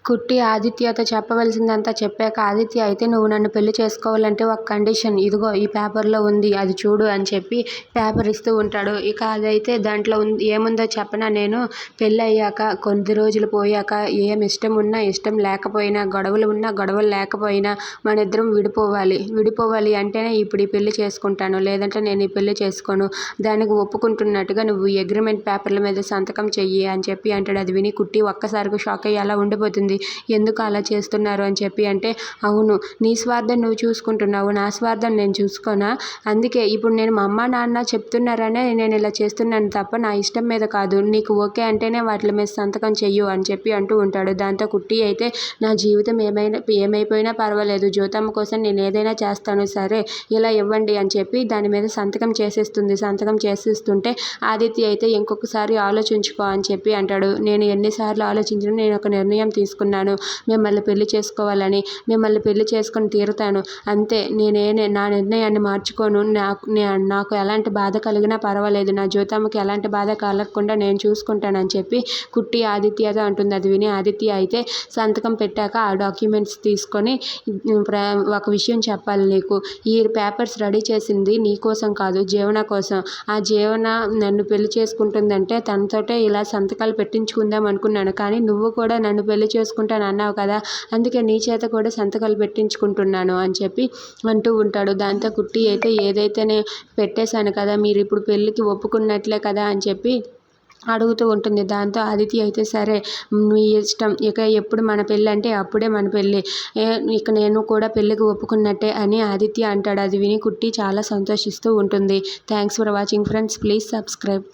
కుట్టి ఆదిత్యతో చెప్పవలసిందంతా చెప్పాక, ఆదిత్య అయితే నువ్వు నన్ను పెళ్లి చేసుకోవాలంటే ఒక కండిషన్, ఇదిగో ఈ పేపర్లో ఉంది, అది చూడు అని చెప్పి పేపర్ ఇస్తూ ఉంటాడు. ఇక అదైతే దాంట్లో ఏముందో చెప్పనా, నేను పెళ్ళి అయ్యాక కొద్ది రోజులు పోయాక ఏం ఇష్టం ఉన్నా ఇష్టం లేకపోయినా, గొడవలు ఉన్నా గొడవలు లేకపోయినా మన ఇద్దరం విడిపోవాలి అంటేనే ఇప్పుడు ఈ పెళ్లి చేసుకుంటాను, లేదంటే నేను ఈ పెళ్లి చేసుకోను, దానికి ఒప్పుకుంటున్నట్టుగా నువ్వు ఈ అగ్రిమెంట్ పేపర్ల మీద సంతకం చెయ్యి అని చెప్పి అంటాడు. అది విని కుట్టి ఒక్కసారిగా షాక్ అయ్యి అలా ఉండిపోతుంది. ఎందుకు అలా చేస్తున్నారు అని చెప్పి అంటే, అవును నీ స్వార్థం నువ్వు చూసుకుంటున్నావు, నా స్వార్థం నేను చూసుకోనా, అందుకే ఇప్పుడు నేను మా అమ్మ నాన్న చెప్తున్నారనే నేను ఇలా చేస్తున్నాను తప్ప నా ఇష్టం మీద కాదు, నీకు ఓకే అంటేనే వాటి మీద సంతకం చెయ్యు అని చెప్పి అంటూ ఉంటాడు. దాంతో కుట్టి అయితే నా జీవితం ఏమైపోయినా పర్వాలేదు, జ్యోతమ్మ కోసం నేను ఏదైనా చేస్తాను, సరే ఇలా ఇవ్వండి అని చెప్పి దాని మీద సంతకం చేసేస్తుంది. సంతకం చేసేస్తుంటే ఆదిత్య అయితే ఇంకొకసారి ఆలోచించుకో అని చెప్పి అంటాడు. నేను ఎన్నిసార్లు ఆలోచించినా నేను ఒక నిర్ణయం తీసుకున్నాను, మిమ్మల్ని పెళ్లి చేసుకోవాలని, మిమ్మల్ని పెళ్లి చేసుకొని తీరుతాను అంతే, నా నిర్ణయాన్ని మార్చుకోను, నాకు ఎలాంటి బాధ కలిగినా పర్వాలేదు, నా జ్యోతమ్మకి ఎలాంటి బాధ కలగకుండా నేను చూసుకుంటానని చెప్పి కుట్టి ఆదిత్యతో అంటుంది. అది విని ఆదిత్య అయితే సంతకం పెట్టాక ఆ డాక్యుమెంట్స్ తీసుకొని, ఒక విషయం చెప్పాలి నీకు, ఈ పేపర్స్ రెడీ చేసింది నీ కోసం కాదు, జీవన కోసం, ఆ జీవన నన్ను పెళ్లి చేసుకుంటుందంటే తనతోటే ఇలా సంతకాలు పెట్టించుకుందాం అనుకున్నాను, కానీ నువ్వు కూడా నన్ను పెళ్లి చేసుకుంటాను అన్నావు కదా, అందుకే నీ చేత కూడా సంతకాలు పెట్టించుకుంటున్నాను అని చెప్పి అంటూ ఉంటాడు. దాంతో కుట్టి అయితే ఏదైతేనే పెట్టేశాను కదా, మీరు ఇప్పుడు పెళ్ళికి ఒప్పుకున్నట్లే కదా అని చెప్పి అడుగుతూ ఉంటుంది. దాంతో ఆదిత్య అయితే సరే మీ ఇష్టం, ఇక ఎప్పుడు మన పెళ్ళి అంటే అప్పుడే మన పెళ్ళి, ఇక నేను కూడా పెళ్ళికి ఒప్పుకున్నట్టే అని ఆదిత్య అంటాడు. అది విని కుట్టి చాలా సంతోషిస్తూ ఉంటుంది. Thanks for watching friends, please subscribe.